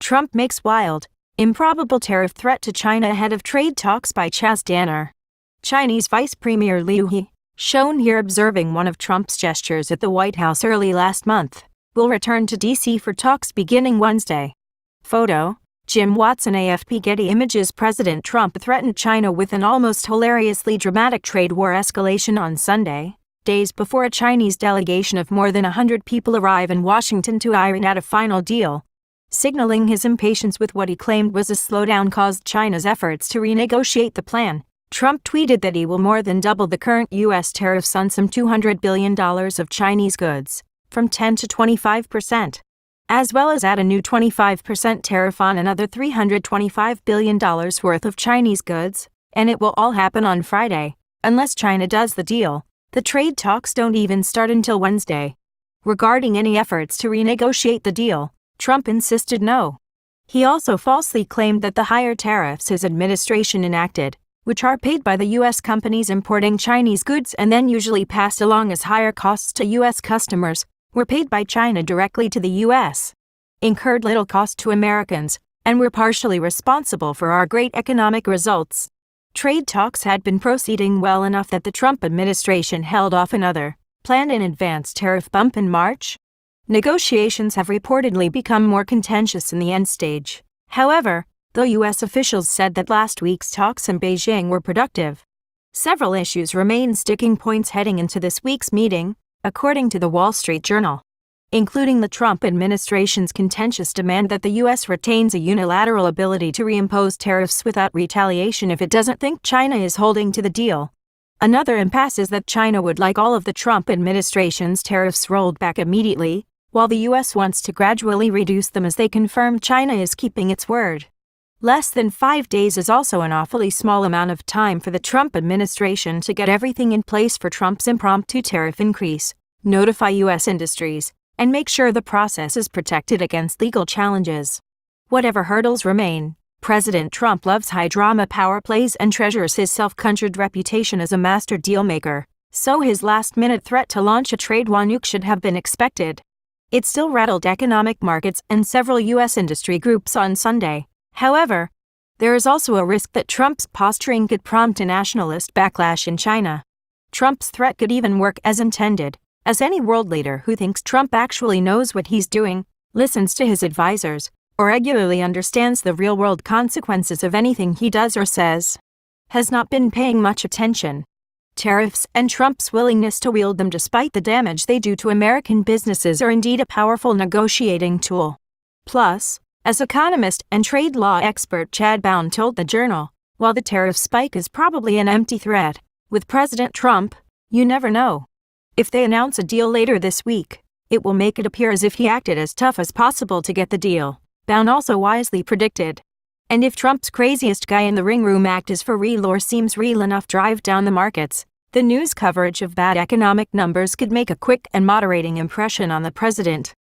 Trump makes wild, improbable tariff threat to China ahead of trade talks by Chaz Danner. Chinese Vice Premier Liu He, shown here observing one of Trump's gestures at the White House early last month, will return to D.C. for talks beginning Wednesday. Photo: Jim Watson. AFP. Getty Images. President Trump threatened China with an almost hilariously dramatic trade war escalation on Sunday, days before a Chinese delegation of more than 100 people arrive in Washington to iron out a final deal. Signaling his impatience with what he claimed was a slowdown caused China's efforts to renegotiate the plan, Trump tweeted that he will more than double the current U.S. tariffs on some $200 billion of Chinese goods, from 10 to 25%, as well as add a new 25% tariff on another $325 billion worth of Chinese goods, and it will all happen on Friday, unless China does the deal. The trade talks don't even start until Wednesday. Regarding any efforts to renegotiate the deal, Trump insisted no. He also falsely claimed that the higher tariffs his administration enacted, which are paid by the U.S. companies importing Chinese goods and then usually passed along as higher costs to U.S. customers, were paid by China directly to the U.S., incurred little cost to Americans, and were partially responsible for our great economic results. Trade talks had been proceeding well enough that the Trump administration held off another, planned-in-advance tariff bump in March. Negotiations have reportedly become more contentious in the end stage. However, though U.S. officials said that last week's talks in Beijing were productive, several issues remain sticking points heading into this week's meeting, according to the Wall Street Journal, including the Trump administration's contentious demand that the U.S. retains a unilateral ability to reimpose tariffs without retaliation if it doesn't think China is holding to the deal. Another impasse is that China would like all of the Trump administration's tariffs rolled back immediately, while the U.S. wants to gradually reduce them as they confirm China is keeping its word. Less than 5 days is also an awfully small amount of time for the Trump administration to get everything in place for Trump's impromptu tariff increase, notify U.S. industries, and make sure the process is protected against legal challenges. Whatever hurdles remain, President Trump loves high-drama power plays and treasures his self-conjured reputation as a master deal-maker, so his last-minute threat to launch a trade war nuke should have been expected. It still rattled economic markets and several U.S. industry groups on Sunday. However, there is also a risk that Trump's posturing could prompt a nationalist backlash in China. Trump's threat could even work as intended, as any world leader who thinks Trump actually knows what he's doing, listens to his advisors, or regularly understands the real-world consequences of anything he does or says, has not been paying much attention. Tariffs and Trump's willingness to wield them despite the damage they do to American businesses are indeed a powerful negotiating tool. Plus, as economist and trade law expert Chad Bown told the Journal, while the tariff spike is probably an empty threat, with President Trump, you never know. If they announce a deal later this week, it will make it appear as if he acted as tough as possible to get the deal, Bown also wisely predicted. And if Trump's craziest guy in the ring room act is for real or seems real enough drive down the markets, the news coverage of bad economic numbers could make a quick and moderating impression on the president.